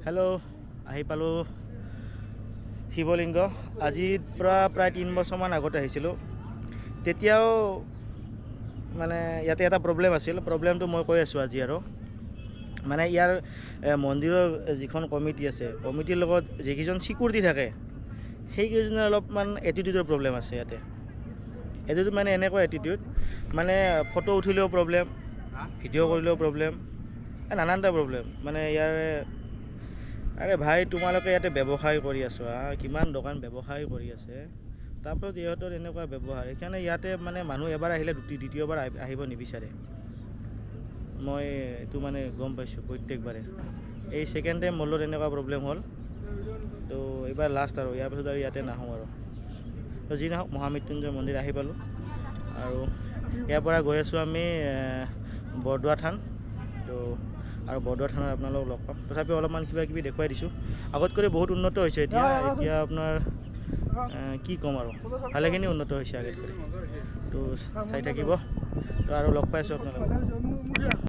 Hello' আহি পালোঁ শিৱলিংগ। আজিৰ পৰা প্ৰায় 3 বছৰমান আগত আহিছিলোঁ। তেতিয়াও মানে ইয়াতে এটা প্ৰব্লেম আছিল। প্ৰব্লেমটো মই কৈ আছোঁ আজি আৰু মানে ইয়াৰ মন্দিৰৰ যিখন কমিটি আছে, কমিটিৰ লগত যিকেইজন চিকিউৰিটি থাকে সেইকেইজনৰ অলপমান এটিটিউডৰ প্ৰব্লেম আছে ইয়াতে। এটিটিউড মানে এনেকুৱা এটিটিউড মানে ফটো উঠিলেও প্ৰব্লেম, ভিডিঅ' কৰিলেও প্ৰব্লেম, নানানটা প্ৰব্লেম। মানে ইয়াৰে আৰে ভাই তোমালোকে ইয়াতে ব্যৱসায় কৰি আছো, কিমান দোকান ব্যৱসায় কৰি আছে, তাৰপিছত ইহঁতৰ এনেকুৱা ব্যৱহাৰ। সেইকাৰণে ইয়াতে মানে মানুহ এবাৰ আহিলে দ্বিতীয়বাৰ আহিব নিবিচাৰে। মই এইটো মানে গম পাইছোঁ প্ৰত্যেকবাৰে। এই ছেকেণ্ড টাইম মোৰ লগত এনেকুৱা প্ৰব্লেম হ'ল, তো এইবাৰ লাষ্ট আৰু ইয়াৰ পাছত আৰু ইয়াতে নাহোঁ আৰু। তো যি নহওক মহামৃত্যুঞ্জয় মন্দিৰ আহি পালোঁ আৰু ইয়াৰ পৰা গৈ আছোঁ আমি বৰদোৱা থান। তো আৰু বৰদোৱা থানত আপোনালোকক লগ পাম। তথাপিও অলপমান কিবা কিবি দেখুৱাই দিছোঁ। আগতকৈ বহুত উন্নত হৈছে এতিয়া আপোনাৰ কি ক'ম আৰু ভালেখিনি উন্নত হৈছে আগতকৈ। তো চাই থাকিব। তো আৰু লগ পাই আছোঁ আপোনালোকক।